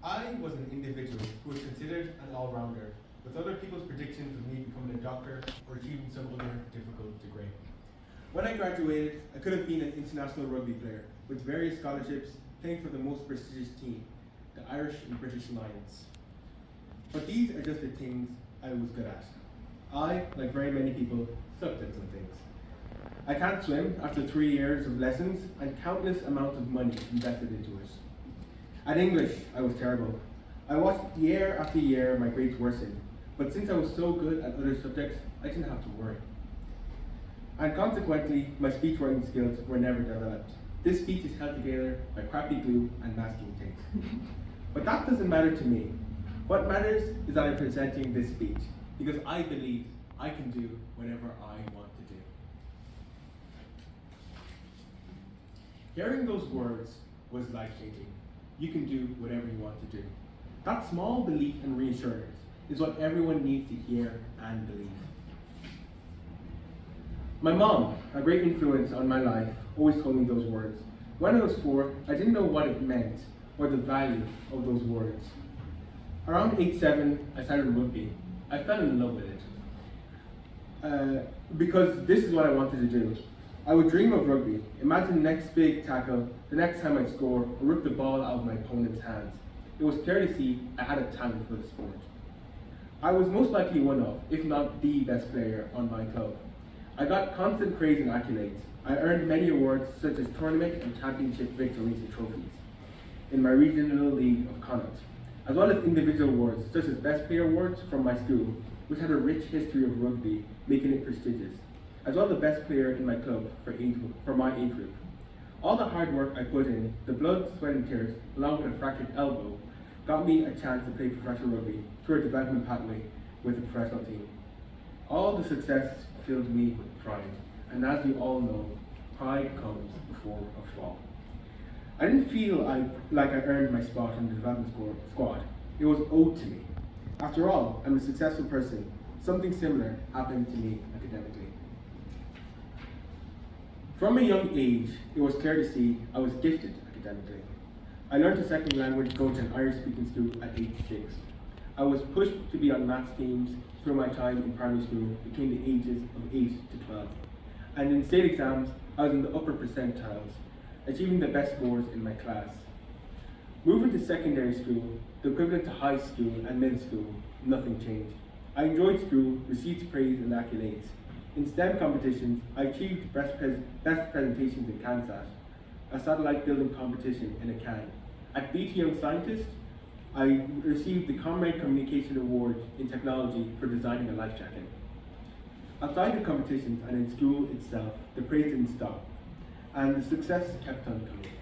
I was an individual who was considered an all-rounder, with other people's predictions of me becoming a doctor or achieving some other difficult degree. When I graduated, I could have been an international rugby player, with various scholarships, playing for the most prestigious team, the Irish and British Lions. But these are just the things I was good at. I, like very many people, sucked at some things. I can't swim after 3 years of lessons and countless amounts of money invested into it. At English, I was terrible. I watched year after year my grades worsen, but since I was so good at other subjects, I didn't have to worry. And consequently, my speech writing skills were never developed. This speech is held together by crappy glue and masking tape. But that doesn't matter to me. What matters is that I'm presenting this speech, because I believe I can do whatever I want to do. Hearing those words was life-changing. You can do whatever you want to do. That small belief and reassurance is what everyone needs to hear and believe. My mom, a great influence on my life, always told me those words. When I was 4, I didn't know what it meant or the value of those words. Around age 7, I started rugby. I fell in love with it. Because this is what I wanted to do. I would dream of rugby. Imagine the next big tackle, the next time I'd score, or rip the ball out of my opponent's hands. It was clear to see I had a talent for the sport. I was most likely one of, if not the best player on my club. I got constant praise and accolades. I earned many awards such as tournament and championship victories and trophies in my regional league of Connacht, as well as individual awards such as Best Player Awards from my school, which had a rich history of rugby, making it prestigious, as well as the best player in my club for my age group. All the hard work I put in, the blood, sweat and tears, along with a fractured elbow, got me a chance to play professional rugby through a development pathway with a professional team. All the success filled me with pride, and as you all know, pride comes before a fall. I didn't feel like I earned my spot in the development squad. It was owed to me. After all, I'm a successful person. Something similar happened to me academically. From a young age, it was clear to see I was gifted academically. I learned a second language going to an Irish-speaking school at age 6. I was pushed to be on maths teams through my time in primary school between the ages of 8 to 12. And in state exams, I was in the upper percentiles, achieving the best scores in my class. Moving to secondary school, the equivalent to high school and middle school, nothing changed. I enjoyed school, received praise and accolades. In STEM competitions, I achieved best presentations in CANSAT, a satellite building competition in a can. At BT Young Scientist, I received the Comrade Communication Award in Technology for designing a life jacket. Outside the competitions and in school itself, the praise didn't stop, and the success kept on coming.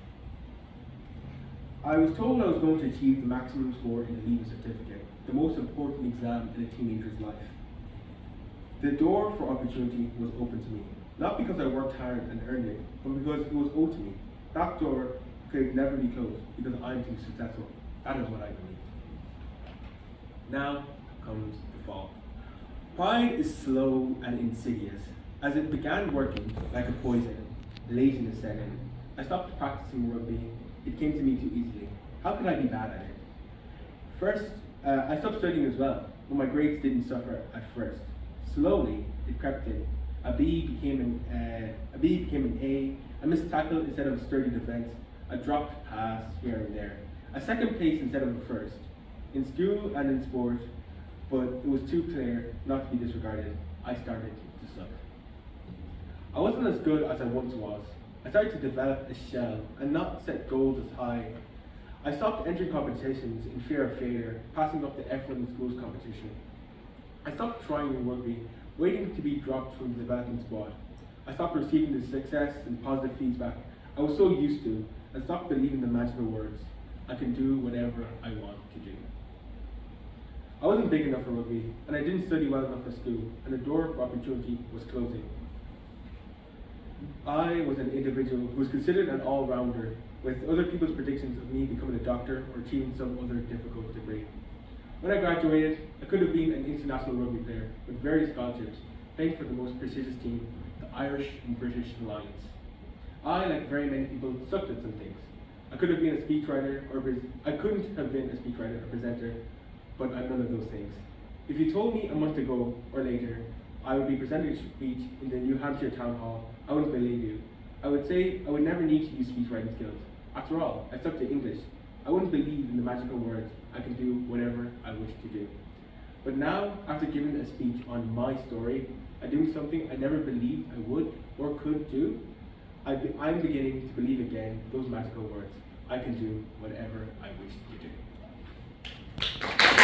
I was told I was going to achieve the maximum score in the leaving certificate, the most important exam in a teenager's life. The door for opportunity was open to me, not because I worked hard and earned it, but because it was owed to me. That door could never be closed because I'm too successful. That is what I believe. Now comes the fall. Pride is slow and insidious. As it began working like a poison, laziness set in. I stopped practicing rugby. It came to me too easily. How could I be bad at it? First, I stopped studying as well, but my grades didn't suffer at first. Slowly, it crept in. A B became an A, a missed tackle instead of a sturdy defense, a dropped pass here and there, a second place instead of a first, in school and in sport, but it was too clear not to be disregarded. I started to suck. I wasn't as good as I once was. I started to develop a shell and not set goals as high. I stopped entering competitions in fear of failure, passing up the F1 in school's competition. I stopped trying in rugby, waiting to be dropped from the development squad. I stopped receiving the success and positive feedback I was so used to, and stopped believing the magical words, I can do whatever I want to do. I wasn't big enough for rugby, and I didn't study well enough for school, and the door of opportunity was closing. I was an individual who was considered an all-rounder, with other people's predictions of me becoming a doctor or achieving some other difficult degree. When I graduated, I could have been an international rugby player with various scholarships, playing for the most prestigious team, the Irish and British Lions. I, like very many people, sucked at some things. I could have been a speechwriter I couldn't have been a speechwriter or presenter, but I'm none of those things. If you told me a month ago or later I would be presenting a speech in the New Hampshire Town Hall, I wouldn't believe you. I would say I would never need to use speechwriting skills. After all, I stuck to English. I wouldn't believe in the magical words, I can do whatever I wish to do. But now, after giving a speech on my story, and doing something I never believed I would or could do, I'm beginning to believe again those magical words. I can do whatever I wish to do.